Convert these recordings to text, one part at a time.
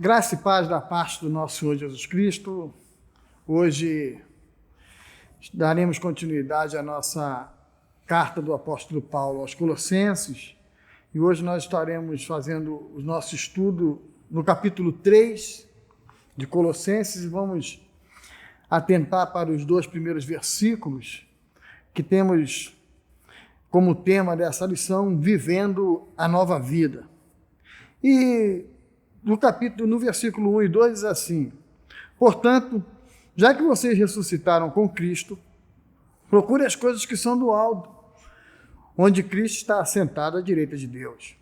Graça e paz da parte do nosso Senhor Jesus Cristo. Hoje daremos continuidade à nossa carta do apóstolo Paulo aos Colossenses e hoje nós estaremos fazendo o nosso estudo no capítulo 3 de Colossenses e vamos atentar para os 2 primeiros versículos que temos como tema dessa lição, vivendo a nova vida. E no versículo 1 e 2 diz assim: portanto, já que vocês ressuscitaram com Cristo, procure as coisas que são do alto, onde Cristo está assentado à direita de Deus.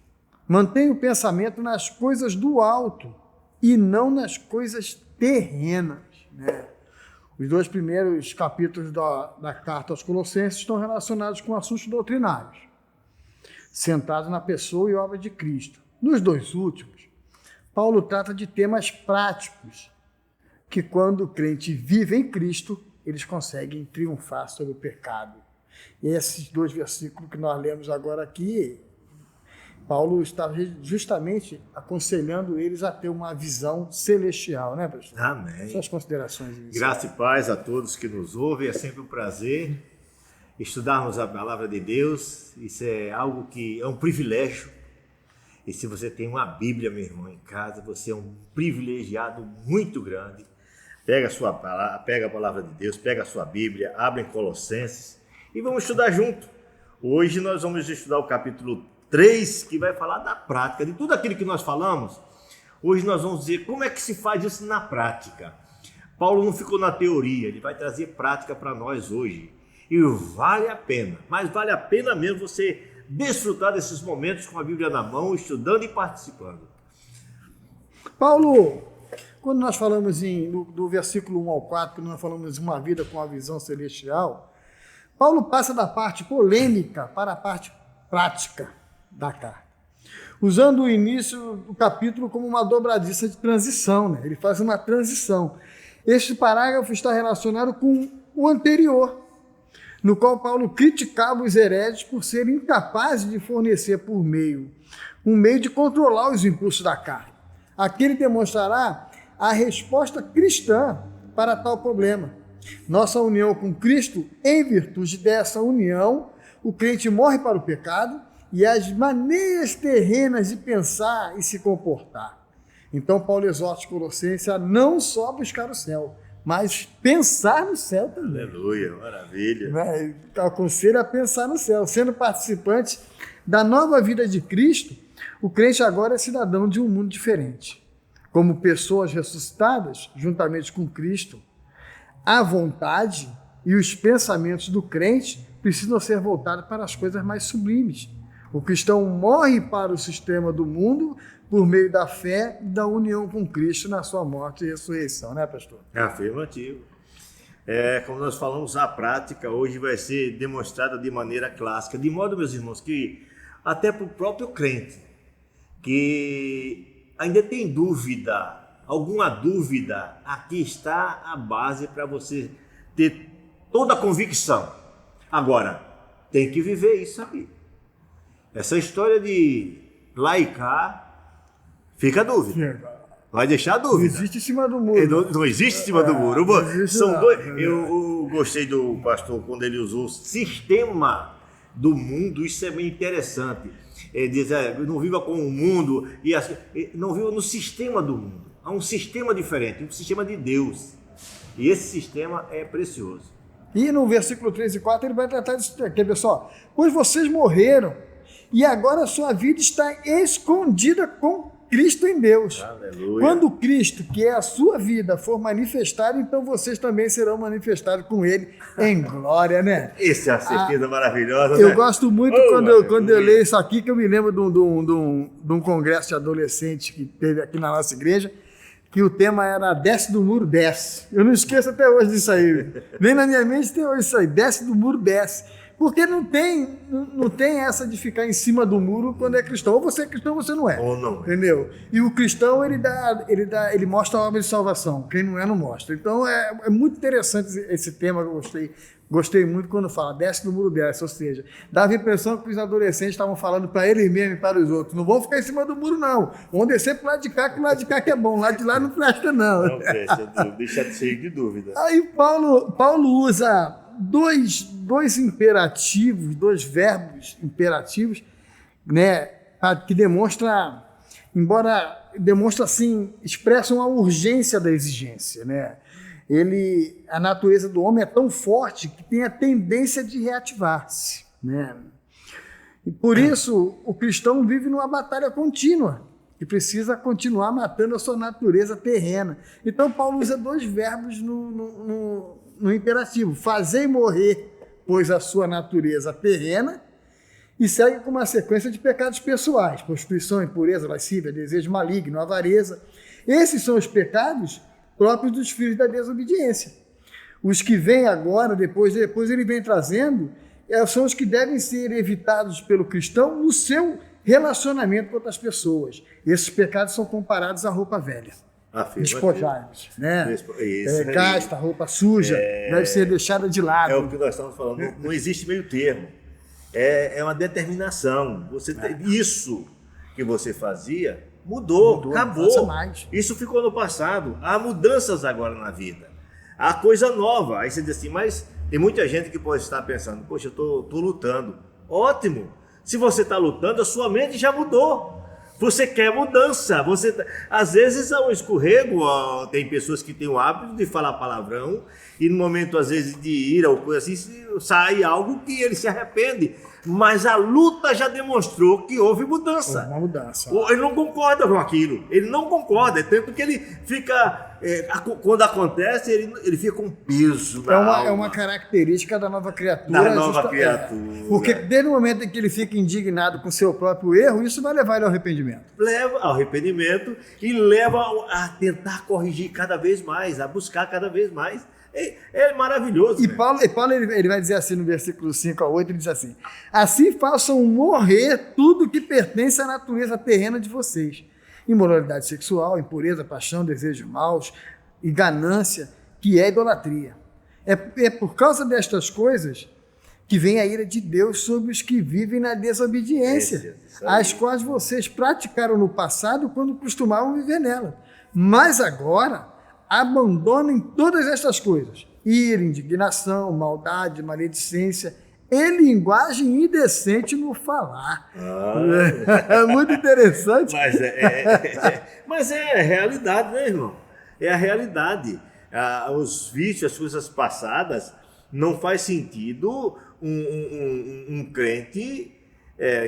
Mantenha o pensamento nas coisas do alto e não nas coisas terrenas, né? Os 2 primeiros capítulos da carta aos Colossenses estão relacionados com assuntos doutrinários, centrados na pessoa e obra de Cristo. Nos 2 últimos, Paulo trata de temas práticos, que quando o crente vive em Cristo, eles conseguem triunfar sobre o pecado. E esses 2 versículos que nós lemos agora aqui, Paulo está justamente aconselhando eles a ter uma visão celestial, né, pastor? Amém. Suas considerações iniciais. Graça e paz a todos que nos ouvem. É sempre um prazer estudarmos a palavra de Deus. Isso é algo que é um privilégio. E se você tem uma Bíblia, meu irmão, em casa, você é um privilegiado muito grande. Pega a palavra de Deus, pega a sua Bíblia, abre em Colossenses e vamos estudar junto. Hoje nós vamos estudar o capítulo 3, que vai falar da prática, de tudo aquilo que nós falamos. Hoje nós vamos dizer como é que se faz isso na prática. Paulo não ficou na teoria, ele vai trazer prática para nós hoje. E vale a pena, mas vale a pena mesmo você desfrutar desses momentos com a Bíblia na mão, estudando e participando. Paulo, quando nós falamos do versículo 1 ao 4, quando nós falamos de uma vida com a visão celestial, Paulo passa da parte polêmica para a parte prática da carta, usando o início do capítulo como uma dobradiça de transição, né? Ele faz uma transição. Este parágrafo está relacionado com o anterior, no qual Paulo criticava os hereges por serem incapazes de fornecer um meio de controlar os impulsos da carne. Aqui ele demonstrará a resposta cristã para tal problema. Nossa união com Cristo, em virtude dessa união, o crente morre para o pecado e as maneiras terrenas de pensar e se comportar. Então Paulo exorta os Colossenses a não só buscar o céu, mas pensar no céu também. Aleluia, maravilha. Aconselho a pensar no céu. Sendo participante da nova vida de Cristo, o crente agora é cidadão de um mundo diferente. Como pessoas ressuscitadas, juntamente com Cristo, a vontade e os pensamentos do crente precisam ser voltados para as coisas mais sublimes. O cristão morre para o sistema do mundo por meio da fé e da união com Cristo na sua morte e ressurreição, né, pastor? Afirmativo. Como nós falamos, a prática hoje vai ser demonstrada de maneira clássica, de modo, meus irmãos, que até para o próprio crente, que ainda tem alguma dúvida, aqui está a base para você ter toda a convicção. Agora, tem que viver isso aqui. Essa história de laicar, fica a dúvida. Vai deixar a dúvida. Não existe em cima do muro. Não existe em cima do muro. Eu gostei do pastor quando ele usou o sistema do mundo. Isso é bem interessante. Ele diz, não viva com o mundo, não viva no sistema do mundo. Há um sistema diferente, um sistema de Deus. E esse sistema é precioso. E no versículo 3 e 4 ele vai tratar disso aqui, pessoal. Pois vocês morreram e agora a sua vida está escondida com Cristo em Deus. Aleluia. Quando Cristo, que é a sua vida, for manifestado, então vocês também serão manifestados com Ele em glória, né? Essa é a certeza maravilhosa, Eu né? gosto muito quando eu leio isso aqui, que eu me lembro de um congresso de adolescentes que teve aqui na nossa igreja, que o tema era desce do muro, desce. Eu não esqueço até hoje disso aí. Vem na minha mente até hoje isso aí, desce do muro, desce. Porque não tem essa de ficar em cima do muro quando é cristão. Ou você é cristão ou você não é. Ou não. Entendeu? E o cristão, ele mostra a obra de salvação. Quem não é, não mostra. Então, é muito interessante esse tema que eu gostei. Gostei muito quando fala, desce no muro dessa, ou seja, dava a impressão que os adolescentes estavam falando para eles mesmos e para os outros, não vão ficar em cima do muro não, vão descer para o lado de cá, que o lado de cá que é bom, o lado de lá não presta não. Não presta, deixa de ser de dúvida. Aí Paulo usa dois imperativos, dois verbos imperativos, né, que demonstra assim, expressam a urgência da exigência, né? A natureza do homem é tão forte que tem a tendência de reativar-se, né? E por isso o cristão vive numa batalha contínua e precisa continuar matando a sua natureza terrena. Então Paulo usa dois verbos no imperativo: fazer morrer, pois, a sua natureza terrena, e segue com uma sequência de pecados pessoais: prostituição, impureza, lascívia, desejo maligno, avareza. Esses são os pecados próprios dos filhos da desobediência. Os que vêm agora, depois ele vem trazendo, são os que devem ser evitados pelo cristão no seu relacionamento com outras pessoas. Esses pecados são comparados à roupa velha. Despojai-vos, né? Gasta, roupa suja, deve ser deixada de lado. É o que nós estamos falando, não existe meio termo. É uma determinação. Isso que você fazia mudou, acabou. Isso ficou no passado. Há mudanças agora na vida. Há coisa nova. Aí você diz assim, mas tem muita gente que pode estar pensando, poxa, eu estou lutando. Ótimo. Se você está lutando, a sua mente já mudou. Você quer mudança. Às vezes é um escorrego. Tem pessoas que têm o hábito de falar palavrão e no momento, às vezes, de ira ou coisa assim, sai algo que ele se arrepende. Mas a luta já demonstrou que houve mudança. Uma mudança. Ele não concorda com aquilo. Ele não concorda. Tanto que ele fica... quando acontece, ele fica com peso na alma. É uma característica da nova criatura. Da nova criatura. Porque desde o momento em que ele fica indignado com o seu próprio erro, isso vai levar ele ao arrependimento. Leva ao arrependimento e leva a tentar corrigir cada vez mais, a buscar cada vez mais. É maravilhoso. E Paulo ele vai dizer assim no versículo 5 a 8, ele diz assim: assim façam morrer tudo que pertence à natureza terrena de vocês: imoralidade sexual, impureza, paixão, desejos maus e ganância, que é idolatria. É por causa destas coisas que vem a ira de Deus sobre os que vivem na desobediência, as quais vocês praticaram no passado quando costumavam viver nela. Mas agora abandonem todas estas coisas: ira, indignação, maldade, maledicência e linguagem indecente no falar. É muito interessante. Mas é a realidade, né, irmão? É a realidade. Os vícios, as coisas passadas, não faz sentido um crente,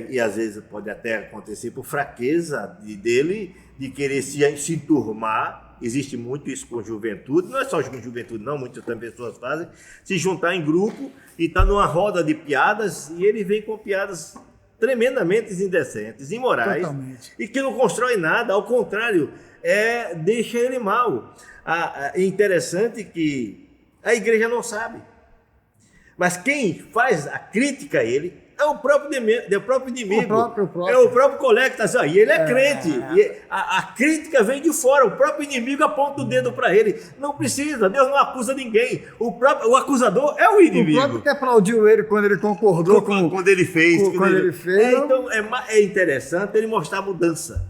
e às vezes pode até acontecer por fraqueza dele, de querer se enturmar. Existe muito isso com juventude, não é só com juventude não, muitas também pessoas fazem, se juntar em grupo e estar numa roda de piadas, e ele vem com piadas tremendamente indecentes, imorais, totalmente. E que não constrói nada, ao contrário, deixa ele mal. É interessante que a igreja não sabe, mas quem faz a crítica a ele é o próprio inimigo, é o próprio colega que está assim, e ele é crente, e a crítica vem de fora, o próprio inimigo aponta o dedo para ele. Não precisa, Deus não acusa ninguém, o acusador é o inimigo. O próprio que aplaudiu ele quando ele concordou quando ele fez. Então é interessante ele mostrar a mudança.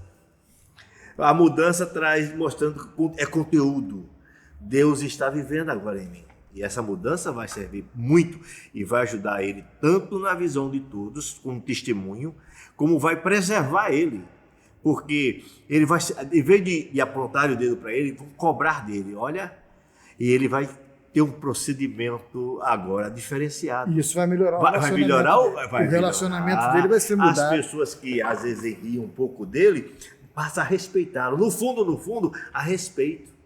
A mudança mostrando que é conteúdo. Deus está vivendo agora em mim. E essa mudança vai servir muito e vai ajudar ele tanto na visão de todos, como testemunho, como vai preservar ele. Porque ele vai, em vez de apontar o dedo para ele, vão cobrar dele, olha, e ele vai ter um procedimento agora diferenciado. Isso vai melhorar o relacionamento dele vai ser mudado. As pessoas que às vezes riam um pouco dele, passam a respeitá-lo. No fundo, a respeito.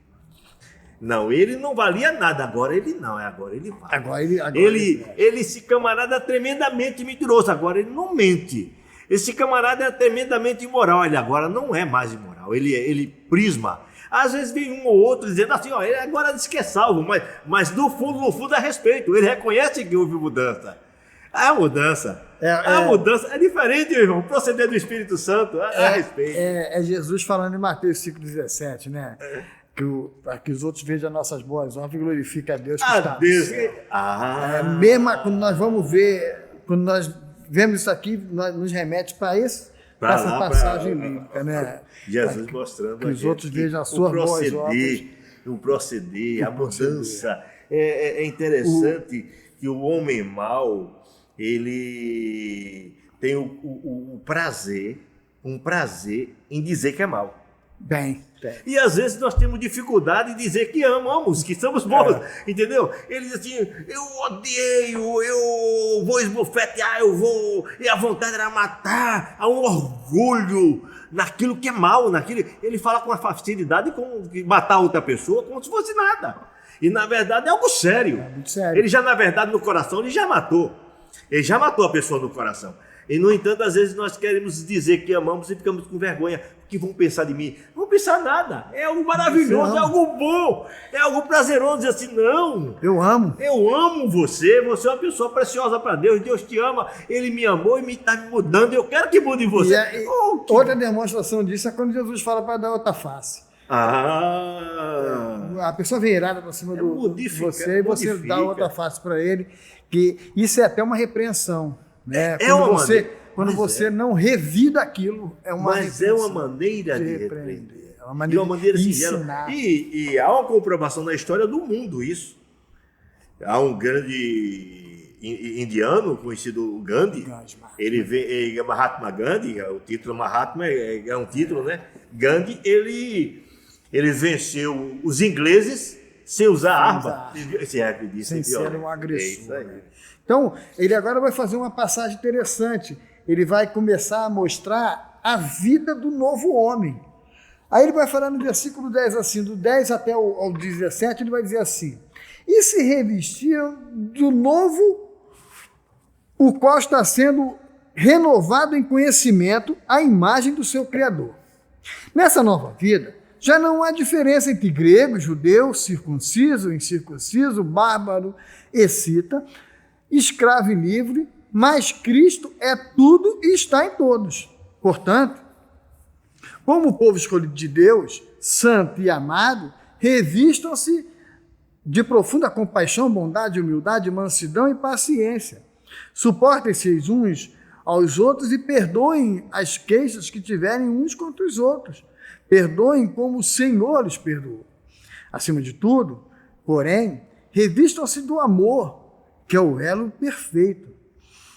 Não, ele não valia nada, agora ele vale. Esse camarada é tremendamente mentiroso, agora ele não mente. Esse camarada é tremendamente imoral, ele agora não é mais imoral, ele prisma. Às vezes vem um ou outro dizendo assim, ó, ele agora diz que é salvo, mas no fundo é respeito, ele reconhece que houve mudança. A mudança. A mudança é diferente, meu irmão. O proceder do Espírito Santo, a respeito. É Jesus falando em Mateus 5,17, né? Para que os outros vejam as nossas boas obras e glorifiquem a Deus que está no céu. Mesmo quando nós vamos ver, quando nós vemos isso aqui, nos remete para essa passagem bíblica, né? Jesus mostrando que os outros vejam as suas boas obras. O proceder, a mudança. É interessante que o homem mau, ele tem um prazer em dizer que é mau. Bem. E às vezes nós temos dificuldade em dizer que amamos, que somos bons, entendeu? Ele diz assim, eu odeio, eu vou esbofetear, e a vontade era matar, há um orgulho naquilo que é mal, ele fala com uma facilidade como matar outra pessoa como se fosse nada. E na verdade é algo sério. É muito sério. Ele já, na verdade, no coração, ele já matou a pessoa no coração. E, no entanto, às vezes nós queremos dizer que amamos e ficamos com vergonha. O que vão pensar de mim? Não vão pensar nada. É algo maravilhoso, é algo bom, é algo prazeroso. Dizer assim, não. Eu amo você. Você é uma pessoa preciosa para Deus. Deus te ama. Ele me amou e está me mudando. Eu quero que mude você. Outra demonstração disso é quando Jesus fala para dar outra face. A pessoa vem irada para cima de você e você dá outra face para ele. Que isso é até uma repreensão. Né? Quando você não revida aquilo, é uma maneira de repreender. É uma maneira de ensinar. E há uma comprovação na história do mundo isso. Há um grande indiano conhecido Gandhi. Ele é Mahatma Gandhi, o título Mahatma é um título, né? Gandhi, ele venceu os ingleses sem usar arma. Sem ser um agressor. Então, ele agora vai fazer uma passagem interessante. Ele vai começar a mostrar a vida do novo homem. Aí ele vai falar no versículo 10 assim, do 10 até ao 17, ele vai dizer assim: e se revestiram do novo, o qual está sendo renovado em conhecimento à imagem do seu Criador. Nessa nova vida, já não há diferença entre grego, judeu, circunciso, incircunciso, bárbaro, escita, escravo e livre, mas Cristo é tudo e está em todos. Portanto, como povo escolhido de Deus, santo e amado, revistam-se de profunda compaixão, bondade, humildade, mansidão e paciência. Suportem-se uns aos outros e perdoem as queixas que tiverem uns contra os outros. Perdoem como o Senhor lhes perdoou. Acima de tudo, porém, revistam-se do amor, que é o elo perfeito.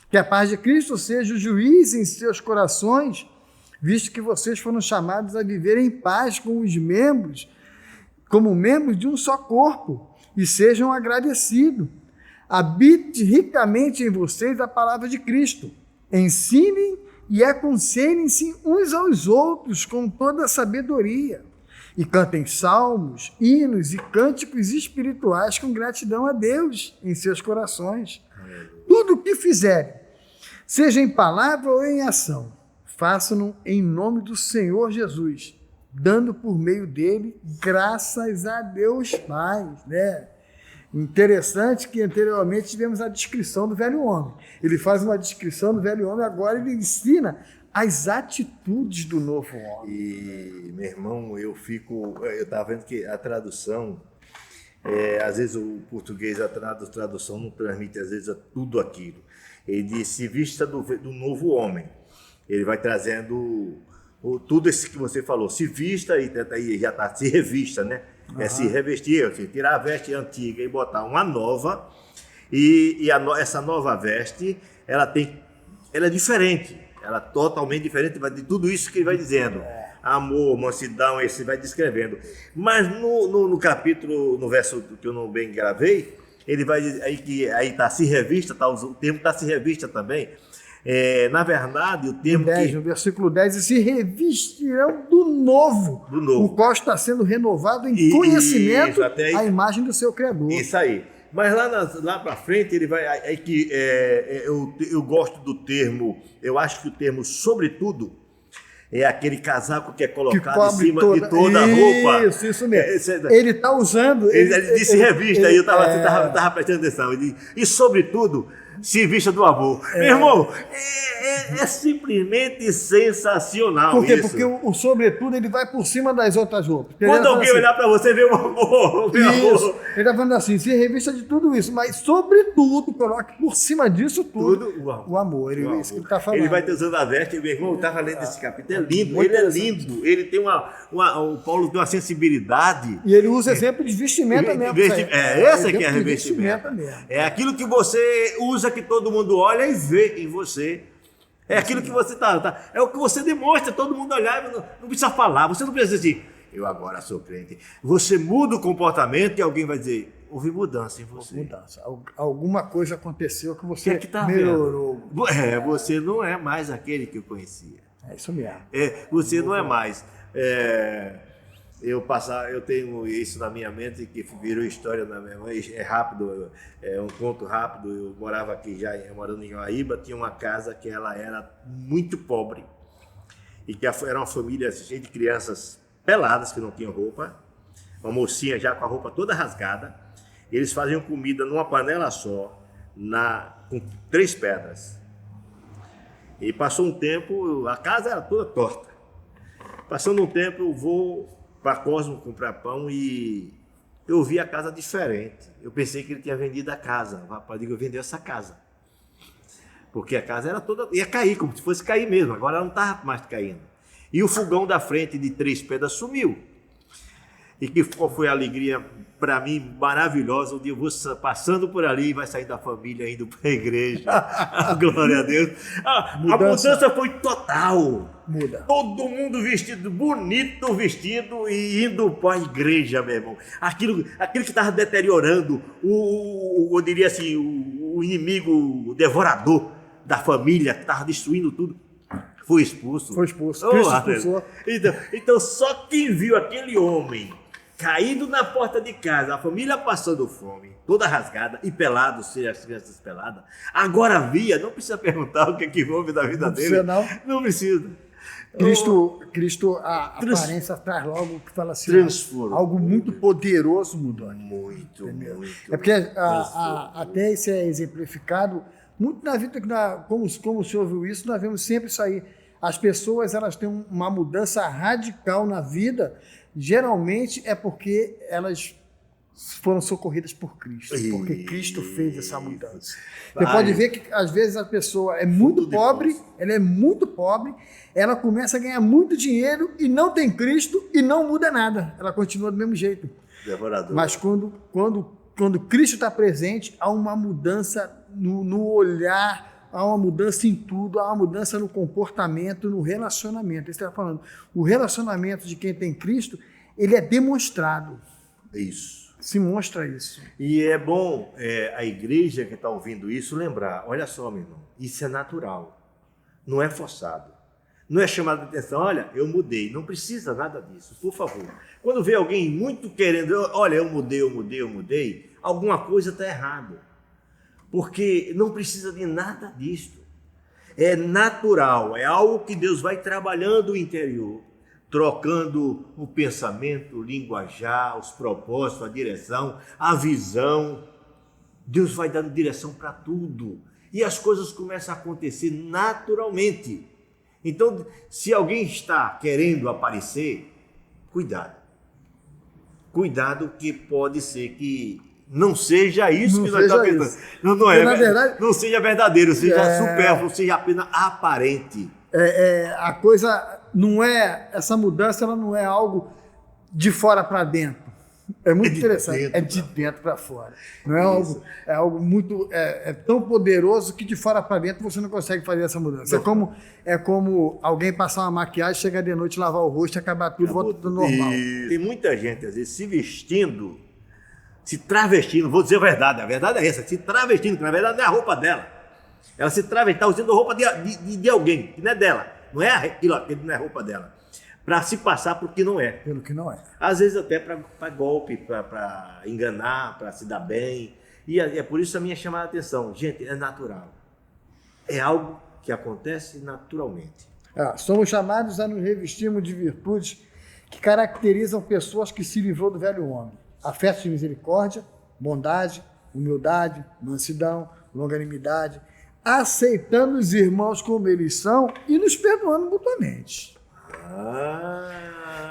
Que a paz de Cristo seja o juiz em seus corações, visto que vocês foram chamados a viver em paz com os membros, como membros de um só corpo, e sejam agradecidos. Habite ricamente em vocês a palavra de Cristo. Ensinem e aconselhem-se uns aos outros com toda a sabedoria. E cantem salmos, hinos e cânticos espirituais com gratidão a Deus em seus corações. Tudo o que fizerem, seja em palavra ou em ação, façam-no em nome do Senhor Jesus, dando por meio dele graças a Deus Pai. Né? Interessante que anteriormente tivemos a descrição do velho homem. Ele faz uma descrição do velho homem, agora ele ensina as atitudes do novo homem. E, meu irmão, eu estava vendo que a tradução, às vezes o português, a tradução não transmite, às vezes, tudo aquilo. Ele diz, se vista do novo homem. Ele vai trazendo tudo isso que você falou, se vista, e já está, se revista, né? É se revestir, tirar a veste antiga e botar uma nova, essa nova veste, ela é diferente. Ela é totalmente diferente de tudo isso que ele vai dizendo. Amor, mansidão, esse vai descrevendo. Mas no capítulo, no verso que eu não bem gravei, ele vai dizer aí está se revista, o termo está se revista também. Na verdade, o termo no versículo 10, e se revestirão do novo, o qual está sendo renovado em conhecimento à imagem do seu Criador. Isso aí. Mas lá para frente ele vai eu gosto do termo, eu acho que o termo sobretudo é aquele casaco que é colocado em cima de toda a roupa. Isso mesmo. Ele está usando. Ele disse revista, aí eu estava prestando atenção. E sobretudo, se vista do amor. Meu irmão, é simplesmente sensacional Por quê? isso. Porque o sobretudo ele vai por cima das outras roupas. Porque Quando ele alguém fala olhar para você, vê o amor, vê o isso, amor. ele está falando assim, se revista de tudo isso, mas sobretudo coloque por cima disso tudo Tudo o amor. Ele, o amor. Isso que ele está falando. Ele vai ter usando a veste, meu irmão, eu estava lendo esse capítulo, é lindo, Muito ele é interessante. lindo, ele tem o Paulo tem uma sensibilidade. E ele usa exemplo de vestimenta mesmo. Isso aí. Essa que é a Exemplo de revestimenta. mesmo. É aquilo que você usa, que todo mundo olha e vê em você. É aquilo que você é o que você demonstra, todo mundo olhar, não precisa falar, você não precisa dizer, eu agora sou crente. Você muda o comportamento e alguém vai dizer, houve mudança em você. Mudança. Alguma coisa aconteceu que você que tá melhorou. Vendo? Você não é mais aquele que eu conhecia. É isso mesmo. Você não é mais. Eu tenho isso na minha mente que virou história na minha mãe. É rápido, é um conto rápido. Eu morava aqui morando em Guaíba, tinha uma casa que ela era muito pobre e que era uma família cheia de crianças peladas que não tinham roupa, uma mocinha já com a roupa toda rasgada. Eles faziam comida numa panela só, com 3 pedras. E passou um tempo, a casa era toda torta. Passando um tempo, eu vou para Cosmo comprar pão e eu vi a casa diferente. Eu pensei que ele tinha vendido a casa. O rapaz vendeu essa casa. Porque a casa era toda, ia cair, como se fosse cair mesmo. Agora ela não estava mais caindo. E o fogão da frente de 3 pedras sumiu. E qual foi a alegria para mim maravilhosa, onde eu vou passando por ali e vai sair da família, indo para a igreja. Glória a Deus. A mudança foi total. Muda. Todo mundo vestido, bonito vestido e indo para a igreja, meu irmão. Aquilo que estava deteriorando, eu diria assim, o inimigo devorador da família, que estava destruindo tudo, foi expulso. Foi expulso. Cristo expulsou. Então, só quem viu aquele homem caído na porta de casa, a família passando fome, toda rasgada e pelado, seja as crianças peladas, agora via, não precisa perguntar o que houve da vida dele. Não precisa. Cristo, a aparência traz logo o que fala assim, transformou. Algo muito poderoso mudou. Muito. É porque até isso é exemplificado muito na vida, como o senhor viu isso, nós vemos sempre isso aí. As pessoas, elas têm uma mudança radical na vida, geralmente é porque elas foram socorridas por Cristo, porque Cristo fez essa mudança. Você pode ver que às vezes a pessoa é muito pobre, ela começa a ganhar muito dinheiro e não tem Cristo e não muda nada, ela continua do mesmo jeito. Devorador. Mas quando Cristo está presente, há uma mudança no olhar, há uma mudança em tudo, há uma mudança no comportamento, no relacionamento. Isso que eu estava falando. O relacionamento de quem tem Cristo, ele é demonstrado. Isso. Se mostra isso. E é bom a igreja que está ouvindo isso lembrar, olha só, meu irmão, isso é natural, não é forçado. Não é chamado de atenção, olha, eu mudei. Não precisa nada disso, por favor. Quando vê alguém muito querendo, olha, eu mudei, alguma coisa está errada. Porque não precisa de nada disso. É natural, é algo que Deus vai trabalhando o interior, trocando o pensamento, o linguajar, os propósitos, a direção, a visão. Deus vai dando direção para tudo. E as coisas começam a acontecer naturalmente. Então, se alguém está querendo aparecer, cuidado. Cuidado, que pode ser que não seja isso que nós estamos pensando. Não é, na verdade, não seja verdadeiro, seja supérfluo, seja apenas aparente. A coisa não é, essa mudança ela não é algo de fora para dentro. É muito interessante. É de dentro para fora. Não é algo muito tão poderoso que de fora para dentro você não consegue fazer essa mudança. É como alguém passar uma maquiagem, chegar de noite, lavar o rosto e acabar tudo, volta tudo normal. Tem muita gente, às vezes, se travestindo, vou dizer a verdade é essa, se travestindo, que na verdade não é a roupa dela. Ela se traveste, está usando a roupa de alguém, que não é dela. Não é aquilo não é a roupa dela. Para se passar por que não é. Pelo que não é. Às vezes até para golpe, para enganar, para se dar bem. E é por isso a minha chamada a atenção. Gente, é natural. É algo que acontece naturalmente. Somos chamados a nos revestirmos de virtudes que caracterizam pessoas que se livrou do velho homem. Afeto de misericórdia, bondade, humildade, mansidão, longanimidade, aceitando os irmãos como eles são e nos perdoando mutuamente.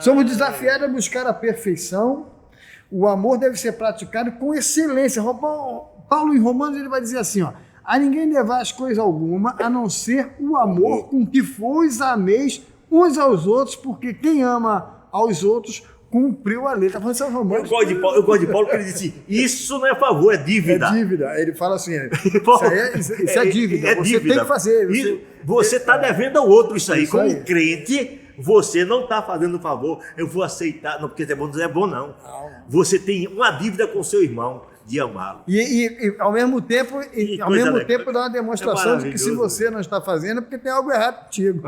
Somos desafiados a buscar a perfeição. O amor deve ser praticado com excelência. Paulo, em Romanos, ele vai dizer assim, ó, a ninguém devais coisa alguma, a não ser o amor com que vos ameis uns aos outros, porque quem ama aos outros cumpriu a lei. Está falando isso aos Romanos. Eu gosto de Paulo, porque ele disse, isso não é favor, é dívida. É dívida. Ele fala assim, isso é dívida. Você dívida. tem que fazer. Você está devendo ao outro isso aí. Isso Como aí. crente, você não está fazendo favor, eu vou aceitar. Não, porque não é bom, não. Você tem uma dívida com seu irmão de amá-lo. E ao mesmo tempo, dá uma demonstração de que se você não está fazendo, é porque tem algo errado contigo.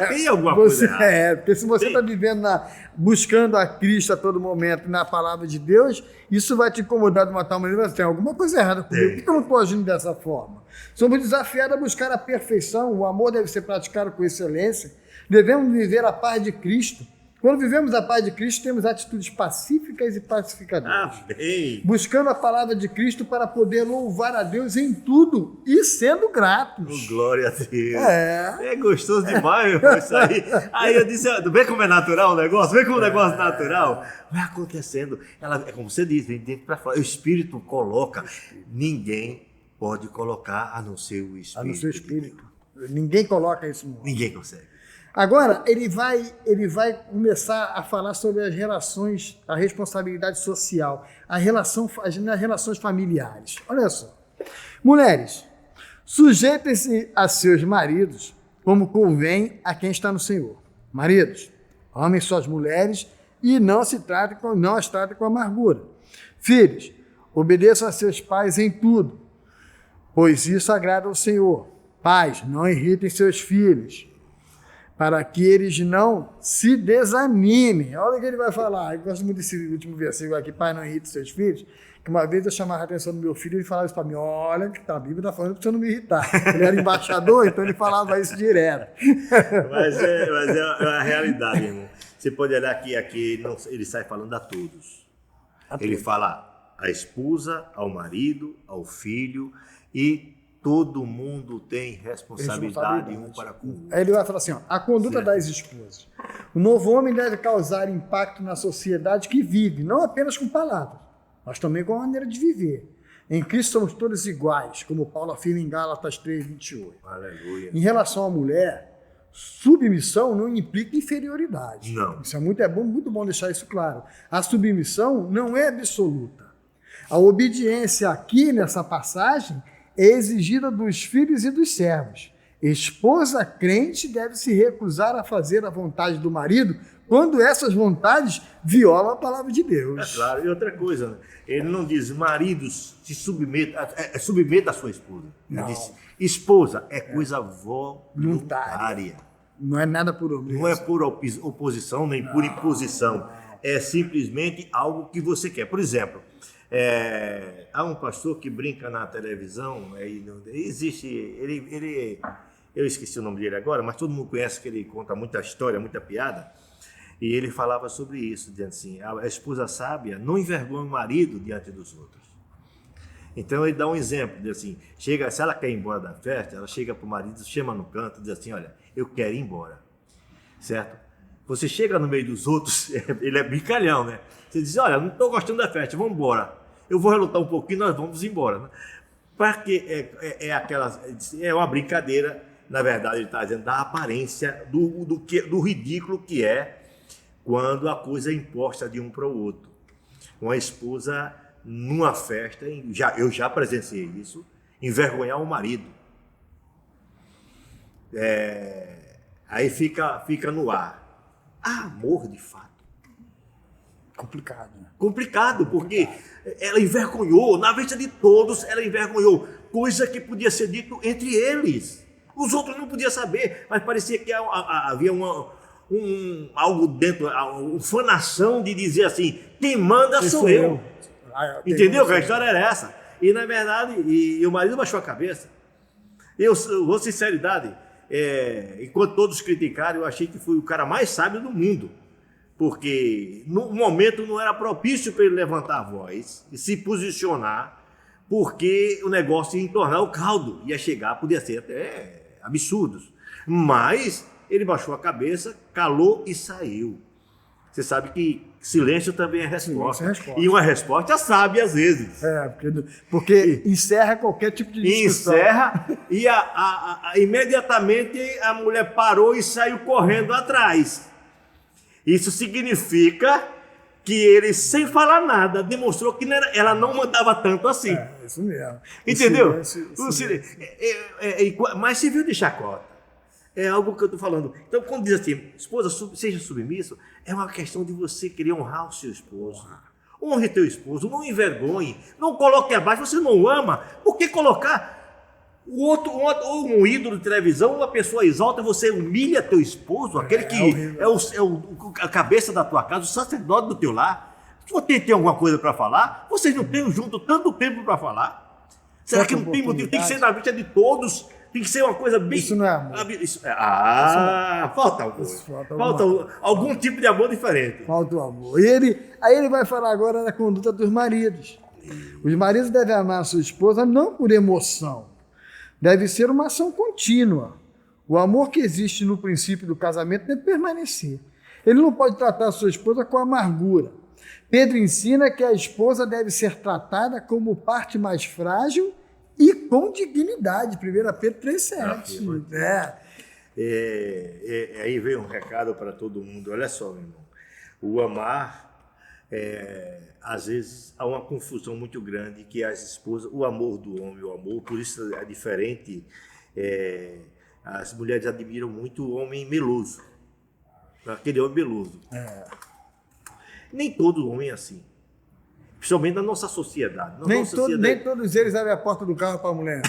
Tem alguma coisa errada. Porque se você está vivendo, buscando a Cristo a todo momento na palavra de Deus, isso vai te incomodar de uma tal maneira, tem alguma coisa errada comigo. Por que eu não estou agindo dessa forma? Somos desafiados a buscar a perfeição, o amor deve ser praticado com excelência, devemos viver a paz de Cristo. Quando vivemos a paz de Cristo, temos atitudes pacíficas e pacificadoras. Amém. Buscando a palavra de Cristo para poder louvar a Deus em tudo e sendo gratos. Glória a Deus. É Gostoso demais, meu irmão, isso aí. Aí eu disse, vê como é natural o negócio? Vê como o negócio é natural? Vai acontecendo. É como você disse, vem dentro para fora. O Espírito coloca. Ninguém pode colocar a não ser o Espírito. A não ser o Espírito. Ninguém coloca isso no mundo. Ninguém consegue. Agora, ele vai começar a falar sobre as relações, a responsabilidade social, as relações familiares. Olha só. Mulheres, sujeitem-se a seus maridos como convém a quem está no Senhor. Maridos, amem suas mulheres e não as tratem com amargura. Filhos, obedeçam a seus pais em tudo, pois isso agrada ao Senhor. Pais, não irritem seus filhos, para que eles não se desanimem. Olha o que ele vai falar. Eu gosto muito desse último versículo aqui, pai, não irrite seus filhos, que uma vez eu chamava a atenção do meu filho e ele falava isso para mim, olha, que a Bíblia está falando para você não me irritar. Ele era embaixador, então ele falava isso direto. Mas é a realidade, irmão. Você pode olhar aqui ele sai falando a todos. Ele fala à esposa, ao marido, ao filho e todo mundo tem responsabilidade um para com o outro. Aí ele vai falar assim, ó, a conduta das esposas. O novo homem deve causar impacto na sociedade que vive, não apenas com palavras, mas também com a maneira de viver. Em Cristo somos todos iguais, como Paulo afirma em Gálatas 3:28. Aleluia. Em relação à mulher, submissão não implica inferioridade. Não. Isso é muito bom deixar isso claro. A submissão não é absoluta. A obediência aqui nessa passagem é exigida dos filhos e dos servos. Esposa crente deve se recusar a fazer a vontade do marido quando essas vontades violam a palavra de Deus. É claro. E outra coisa, né? Ele não diz, maridos, se submeta a sua esposa. Ele diz, esposa, é coisa voluntária. Não é nada por obrigação. Não é por oposição, nem por imposição. É simplesmente algo que você quer. Por exemplo, há um pastor que brinca na televisão, eu esqueci o nome dele agora, mas todo mundo conhece que ele conta muita história, muita piada, e ele falava sobre isso, dizendo assim, a esposa sábia não envergonha o marido diante dos outros. Então ele dá um exemplo, diz assim, se ela quer ir embora da festa, ela chega para o marido, chama no canto, diz assim, olha, eu quero ir embora, certo? Você chega no meio dos outros, ele é brincalhão, né? Você diz, olha, não estou gostando da festa, vamos embora. Eu vou relutar um pouquinho, nós vamos embora. Né? Porque é uma brincadeira, na verdade, ele está dizendo da aparência, do ridículo que é quando a coisa é imposta de um para o outro. Uma esposa, numa festa, eu já presenciei isso, envergonhar o marido. Aí fica no ar. Amor, de fato. Complicado, né? Complicado, porque ela envergonhou, na vista de todos, ela envergonhou, coisa que podia ser dito entre eles. Os outros não podiam saber, mas parecia que havia algo dentro, uma ufanação de dizer assim, quem manda sou eu. Entendeu? Que a história era essa. E na verdade, e o marido baixou a cabeça. Eu vou sinceridade, enquanto todos criticaram, eu achei que fui o cara mais sábio do mundo. Porque no momento não era propício para ele levantar a voz e se posicionar porque o negócio ia entornar o caldo, ia chegar, podia ser até absurdos. Mas ele baixou a cabeça, calou e saiu. Você sabe que silêncio também é resposta. Resposta. E uma resposta sábia às vezes. Porque encerra qualquer tipo de discussão. Encerra e imediatamente a mulher parou e saiu correndo atrás. Isso significa que ele, sem falar nada, demonstrou que ela não mandava tanto assim. Isso mesmo. Entendeu? Mas serviu de chacota. É algo que eu estou falando. Então, quando diz assim, esposa, seja submisso, é uma questão de você querer honrar o seu esposo. Honre teu esposo, não envergonhe, não coloque abaixo, você não ama. Por que colocar ou um ídolo de televisão, uma pessoa exalta, você humilha teu esposo, aquele que a cabeça da tua casa, o sacerdote do teu lar. Se você tem alguma coisa para falar, vocês não têm junto tanto tempo para falar. Será que não tem motivo? Tem que ser na vista de todos. Tem que ser uma coisa bem... Isso não é amor. Falta algo. Falta algum tipo de amor diferente. Falta o amor. Aí ele vai falar agora da conduta dos maridos. Os maridos devem amar a sua esposa não por emoção. Deve ser uma ação contínua. O amor que existe no princípio do casamento deve permanecer. Ele não pode tratar a sua esposa com amargura. Pedro ensina que a esposa deve ser tratada como parte mais frágil e com dignidade. 1 Pedro 3,7. Aí vem um recado para todo mundo. Olha só, meu irmão. O amar, às vezes, há uma confusão muito grande que as esposas, o amor do homem, o amor, por isso é diferente. As mulheres admiram muito o homem meloso. Aquele homem meloso. Nem todo homem é assim. Principalmente na nossa sociedade. Nem todos eles abrem a porta do carro para a mulher.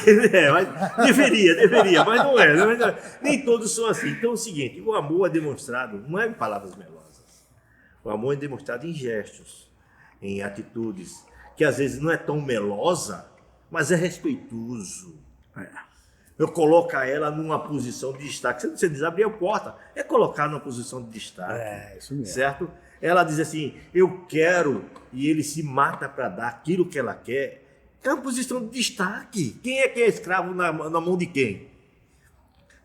Mas deveria, mas não é. Nem todos são assim. Então é o seguinte, o amor é demonstrado, não é em palavras melosas. O amor é demonstrado em gestos, em atitudes, que às vezes não é tão melosa, mas é respeitoso. Eu coloco ela numa posição de destaque. Você diz, abrir a porta, é colocar numa posição de destaque. Isso mesmo. Certo? Ela diz assim, eu quero, e ele se mata para dar aquilo que ela quer. É uma posição de destaque. Quem é escravo na mão de quem?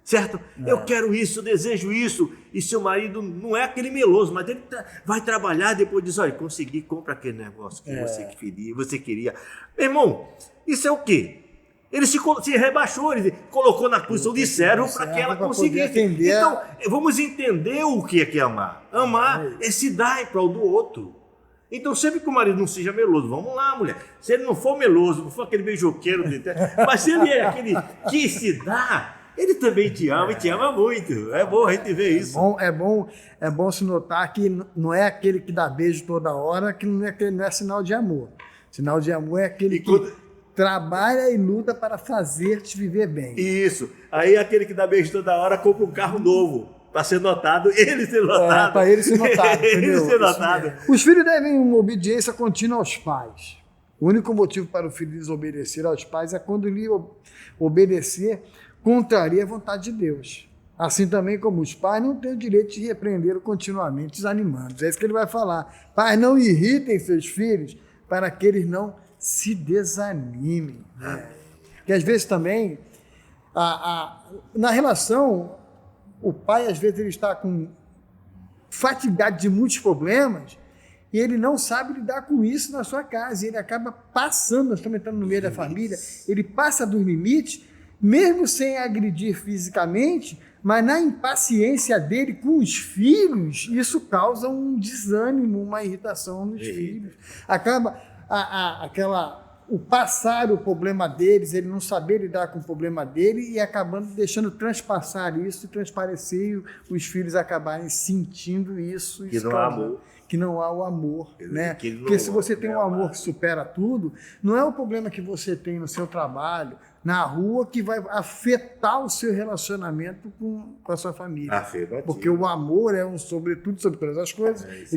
Certo? Eu quero isso, eu desejo isso. E seu marido não é aquele meloso, mas ele vai trabalhar e depois diz, olha, consegui, compra aquele negócio que você queria. Meu irmão, isso é o quê? Ele se rebaixou, ele colocou na posição de servo para que ela conseguisse. Então, vamos entender o que é amar. Amar é se dar em prol do outro. Então, sempre que o marido não seja meloso, vamos lá, mulher. Se ele não for meloso, não for aquele beijoqueiro, mas se ele é aquele que se dá, ele também te ama e te ama muito. É bom a gente ver isso. É bom se notar que não é aquele que dá beijo toda hora, que não é sinal de amor. Sinal de amor é aquele que trabalha e luta para fazer-te viver bem. Isso. Aí aquele que dá beijo toda hora compra um carro novo para ser notado, ele ser notado. Para ele ser notado. Ele ser notado. Os filhos devem uma obediência contínua aos pais. O único motivo para o filho desobedecer aos pais é quando ele obedecer contraria a vontade de Deus. Assim também como os pais não têm o direito de repreender continuamente desanimando. É isso que ele vai falar. Pais, não irritem seus filhos para que eles não se desanimem. Porque às vezes também, na relação, o pai às vezes ele está fatigado de muitos problemas e ele não sabe lidar com isso na sua casa. E ele acaba passando, nós estamos entrando no meio da família, ele passa dos limites, mesmo sem agredir fisicamente, mas na impaciência dele com os filhos, isso causa um desânimo, uma irritação nos filhos. Acaba o passar o problema deles, ele não saber lidar com o problema dele e acabando deixando transpassar isso e transparecer e os filhos acabarem sentindo isso. Que não há amor. Que não há o amor, né? Porque se você tem um amor que supera tudo, não é o problema que você tem no seu trabalho, na rua, que vai afetar o seu relacionamento com a sua família. Porque o amor é um sobretudo sobre todas as coisas,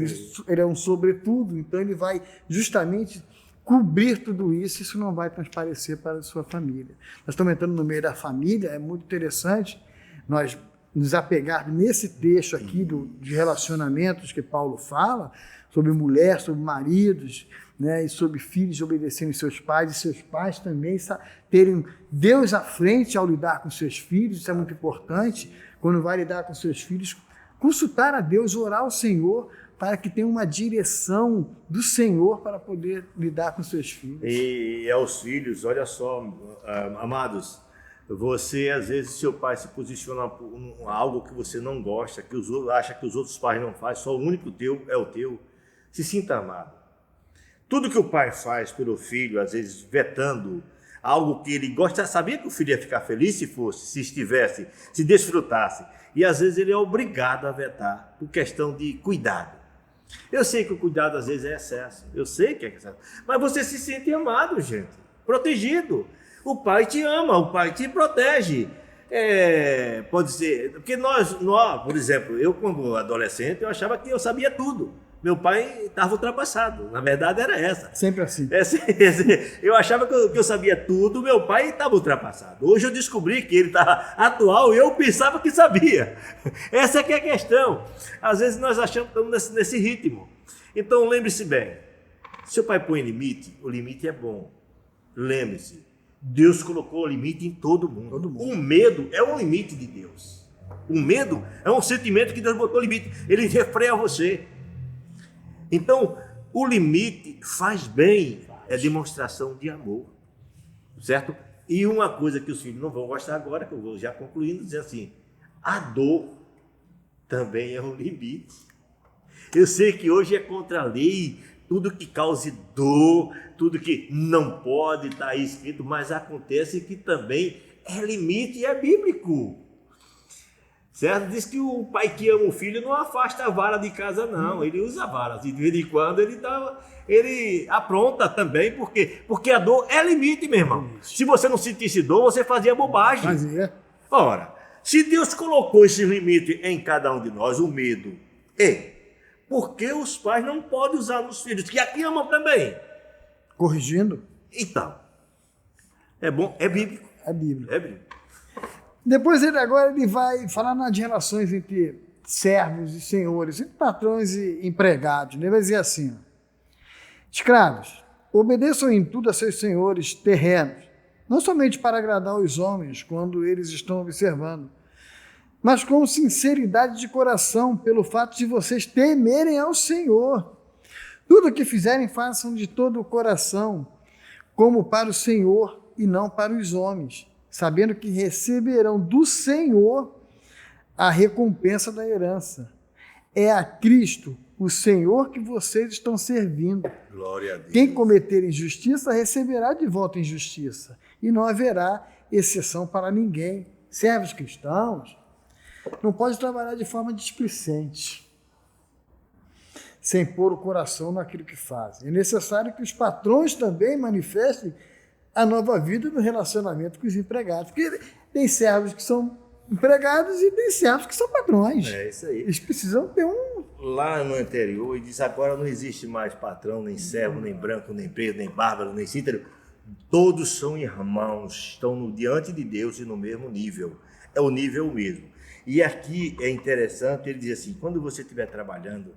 ele é um sobretudo, então ele vai justamente cobrir tudo isso, isso não vai transparecer para a sua família. Nós estamos entrando no meio da família, é muito interessante, nós nos apegar nesse texto aqui de relacionamentos que Paulo fala, sobre mulher, sobre maridos, né, e sobre filhos obedecerem seus pais, e seus pais também terem Deus à frente ao lidar com seus filhos. Isso é muito importante. Quando vai lidar com seus filhos, consultar a Deus, orar ao Senhor, para que tenha uma direção do Senhor para poder lidar com seus filhos. E aos filhos, olha só, amados, você, às vezes, seu pai se posiciona por algo que você não gosta, que acha que os outros pais não fazem, só o único teu é o teu. Se sinta amado. Tudo que o pai faz pelo filho, às vezes vetando algo que ele gosta, sabia que o filho ia ficar feliz se fosse, se estivesse, se desfrutasse. E às vezes ele é obrigado a vetar por questão de cuidado. Eu sei que o cuidado às vezes é excesso, eu sei que é excesso, mas você se sente amado, gente, protegido. O pai te ama, o pai te protege. Pode ser, porque nós, por exemplo, eu como adolescente, eu achava que eu sabia tudo. Meu pai estava ultrapassado, na verdade era essa. Sempre assim. Eu achava que eu sabia tudo, meu pai estava ultrapassado. Hoje eu descobri que ele está atual e eu pensava que sabia. Essa é que é a questão. Às vezes nós achamos que estamos nesse ritmo. Então lembre-se bem, se o pai põe limite, o limite é bom. Lembre-se, Deus colocou o limite em todo mundo. O medo é um limite de Deus. O medo é um sentimento que Deus botou limite. Ele refreia você. Então, o limite faz bem, é demonstração de amor, certo? E uma coisa que os filhos não vão gostar agora, que eu vou já concluindo, dizer assim, a dor também é um limite. Eu sei que hoje é contra a lei, tudo que cause dor, tudo que não pode estar aí escrito, mas acontece que também é limite e é bíblico. Certo? Diz que o pai que ama o filho não afasta a vara de casa, não. Ele usa a vara. De vez em quando ele apronta também, porque a dor é limite, meu irmão. Se você não sentisse dor, você fazia bobagem. Fazia. Ora, se Deus colocou esse limite em cada um de nós, o medo, por que os pais não podem usar nos filhos, que aqui amam também? Corrigindo. Então, é bom, é bíblico. É bíblico. É bíblico. Depois ele vai falar nas relações entre servos e senhores, entre patrões e empregados. Ele vai dizer assim, escravos, obedeçam em tudo a seus senhores terrenos, não somente para agradar os homens quando eles estão observando, mas com sinceridade de coração, pelo fato de vocês temerem ao Senhor. Tudo o que fizerem, façam de todo o coração, como para o Senhor e não para os homens, sabendo que receberão do Senhor a recompensa da herança. É a Cristo, o Senhor, que vocês estão servindo. Glória a Deus. Quem cometer injustiça receberá de volta injustiça, e não haverá exceção para ninguém. Servos cristãos não pode trabalhar de forma displicente, sem pôr o coração naquilo que fazem. É necessário que os patrões também manifestem a nova vida no relacionamento com os empregados. Porque tem servos que são empregados e tem servos que são patrões. É isso aí. Eles precisam ter Lá no anterior, ele diz, agora não existe mais patrão, nem servo, nem branco, nem preto, nem bárbaro, nem cítaro. Todos são irmãos, estão diante de Deus e no mesmo nível. É o nível mesmo. E aqui é interessante, ele diz assim, quando você estiver trabalhando,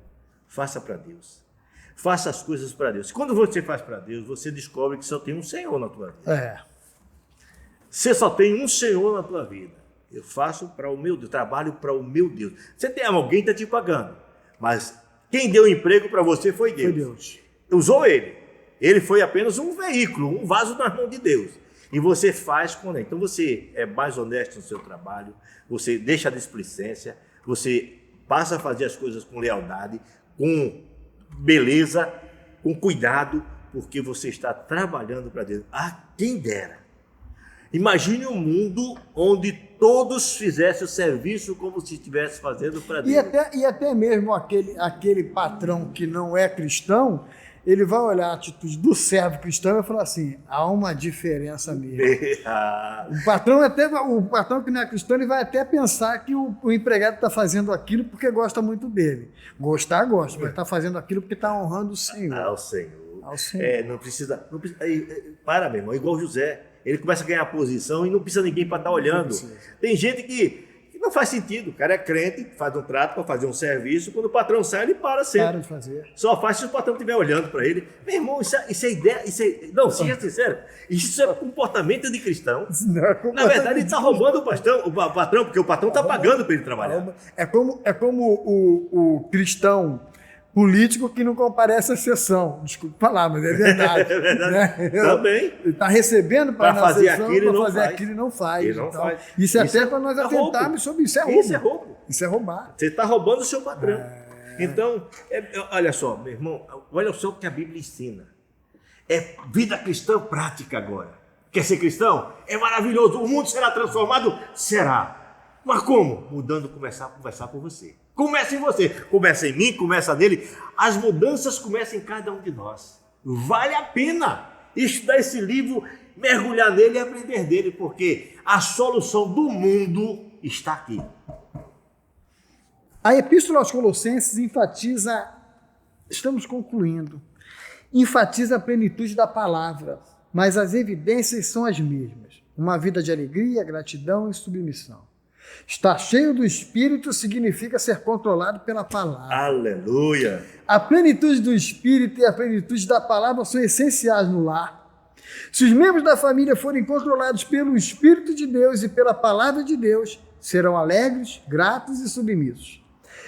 faça para Deus. Faça as coisas para Deus. Quando você faz para Deus, você descobre que só tem um Senhor na tua vida. Você só tem um Senhor na tua vida. Eu faço para o meu Deus, trabalho para o meu Deus. Você tem alguém que está te pagando, mas quem deu emprego para você foi Deus. Foi Deus. Usou ele. Ele foi apenas um veículo, um vaso nas mãos de Deus. E você faz com ele. Então você é mais honesto no seu trabalho, você deixa a displicência, você passa a fazer as coisas com lealdade, com beleza, com cuidado, porque você está trabalhando para Deus. Ah, quem dera. Imagine um mundo onde todos fizessem o serviço como se estivesse fazendo para Deus. E até mesmo aquele patrão que não é cristão, ele vai olhar a atitude do servo cristão e vai falar assim, há uma diferença mesmo. O patrão que não é cristão, ele vai até pensar que o empregado está fazendo aquilo porque gosta muito dele. Gosta, mas está fazendo aquilo porque está honrando o Senhor. Ao Senhor. Ao Senhor. Não precisa para, meu irmão, igual José. Ele começa a ganhar posição e não precisa ninguém para estar olhando. Tem gente que não faz sentido. O cara é crente, faz um trato para fazer um serviço, quando o patrão sai, ele para sempre. Para de fazer. Só faz se o patrão estiver olhando para ele. Meu irmão, isso é ideia. Não, seja sincero. Isso é comportamento de cristão. Não, Na verdade, ele está roubando o patrão, porque o patrão está pagando para ele trabalhar. É como o cristão político que não comparece à sessão. Desculpa falar, mas é verdade. É verdade. Né? Também. Ele está recebendo para fazer sessão, aquilo, para não fazer faz. aquilo e não faz. Ele não Então, faz. Isso é Isso até para nós é atentarmos roubo. sobre isso. É roubo. Isso é roubo. Isso é roubar. Você está roubando o seu patrão. Então, olha só, meu irmão, olha só o que a Bíblia ensina. É vida cristã prática agora. Quer ser cristão? É maravilhoso. O mundo será transformado? Será. Mas como? Mudando, começar a conversar com você. Começa em você. Começa em mim, começa nele. As mudanças começam em cada um de nós. Vale a pena estudar esse livro, mergulhar nele e aprender dele, porque a solução do mundo está aqui. A Epístola aos Colossenses enfatiza, estamos concluindo, enfatiza a plenitude da palavra, mas as evidências são as mesmas. Uma vida de alegria, gratidão e submissão. Estar cheio do Espírito significa ser controlado pela palavra. Aleluia! A plenitude do Espírito e a plenitude da palavra são essenciais no lar. Se os membros da família forem controlados pelo Espírito de Deus e pela palavra de Deus, serão alegres, gratos e submissos.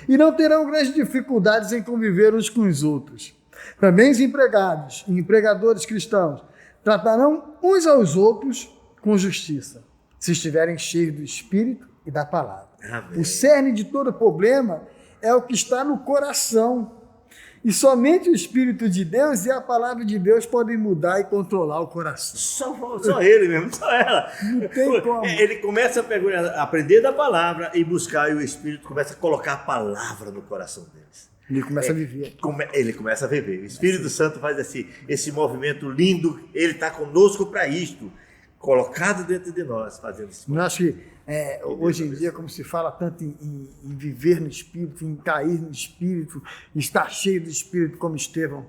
E não terão grandes dificuldades em conviver uns com os outros. Também os empregados e empregadores cristãos tratarão uns aos outros com justiça, se estiverem cheios do Espírito e da palavra. Amém. O cerne de todo problema é o que está no coração. E somente o Espírito de Deus e a palavra de Deus podem mudar e controlar o coração. Só ele mesmo, só ela. Não tem como. Ele começa a aprender da palavra e buscar, e o Espírito começa a colocar a palavra no coração deles. Ele começa a viver. Ele começa a viver. O Espírito Santo faz esse movimento lindo. Ele está conosco para isto, colocado dentro de nós, fazendo isso. Eu acho que hoje em dia, como se fala tanto em viver no Espírito, em cair no Espírito, estar cheio do Espírito como Estevão.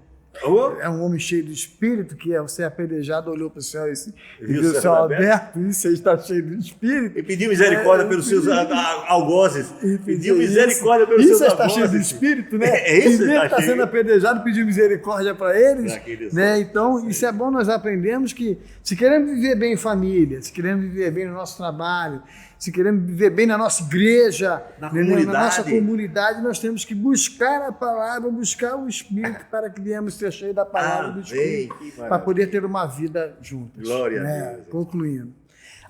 É um homem cheio do Espírito, que você apedrejado, olhou para o céu e viu o céu aberto, e você está cheio do Espírito. E pediu misericórdia pelos seus algozes. Pediu misericórdia pelos seus algozes. Isso está cheio do Espírito, né? É isso que está sendo apedrejado, pediu misericórdia para eles. Né? Então, isso é bom nós aprendemos que, se queremos viver bem em família, se queremos viver bem no nosso trabalho, se queremos viver bem na nossa igreja, na nossa comunidade, nós temos que buscar a palavra, buscar o Espírito para que viemos ser cheios da palavra do Espírito, para poder ter uma vida juntas. Glória a Deus. Concluindo.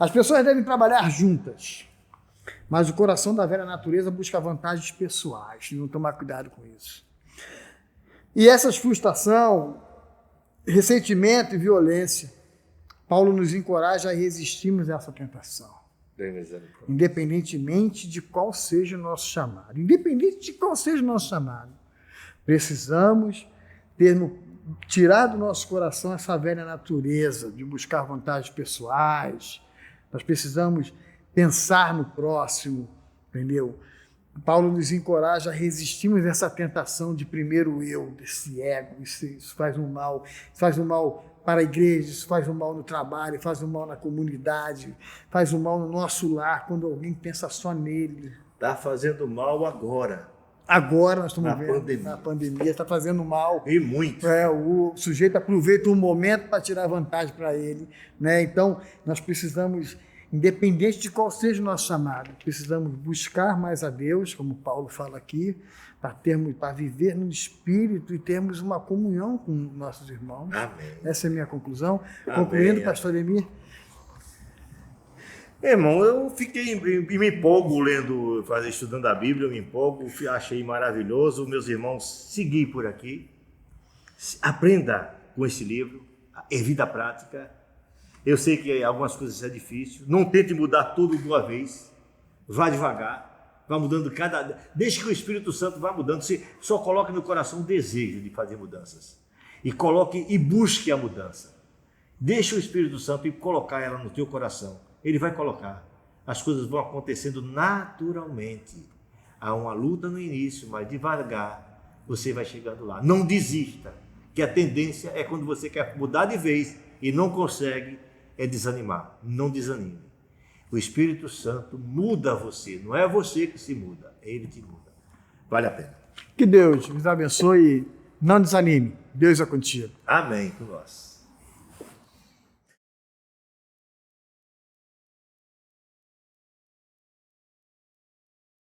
As pessoas devem trabalhar juntas, mas o coração da velha natureza busca vantagens pessoais, e não tomar cuidado com isso. E essas frustração, ressentimento e violência, Paulo nos encoraja a resistirmos a essa tentação. Independentemente de qual seja o nosso chamado. Independente de qual seja o nosso chamado. Precisamos tirar do nosso coração essa velha natureza de buscar vantagens pessoais. Nós precisamos pensar no próximo, entendeu? Paulo nos encoraja a resistirmos a essa tentação de primeiro eu, desse ego. Isso faz um mal. Isso faz um mal para a igreja, isso faz um mal no trabalho, faz um mal na comunidade, faz um mal no nosso lar, quando alguém pensa só nele. Está fazendo mal agora. Agora nós estamos vendo, na pandemia, está fazendo mal. E muito. O sujeito aproveita um momento para tirar vantagem para ele. Né? Então, nós precisamos, independente de qual seja o nosso chamado, precisamos buscar mais a Deus, como Paulo fala aqui, para viver no Espírito e termos uma comunhão com nossos irmãos. Amém. Essa é a minha conclusão. Amém. Concluindo, pastor Emir. Irmão, eu me empolgo estudando a Bíblia, eu me empolgo, achei maravilhoso. Meus irmãos, seguir por aqui, aprenda com esse livro, é vida prática. Eu sei que algumas coisas é difícil, não tente mudar tudo de uma vez, vá devagar. Vai mudando desde que o Espírito Santo vá mudando, você só coloque no coração o desejo de fazer mudanças. E busque a mudança. Deixa o Espírito Santo colocar ela no teu coração. Ele vai colocar. As coisas vão acontecendo naturalmente. Há uma luta no início, mas devagar você vai chegando lá. Não desista, que a tendência é quando você quer mudar de vez e não consegue, é desanimar. Não desanime. O Espírito Santo muda você. Não é você que se muda, ele te muda. Vale a pena. Que Deus nos abençoe e não desanime. Deus é contigo. Amém com nós.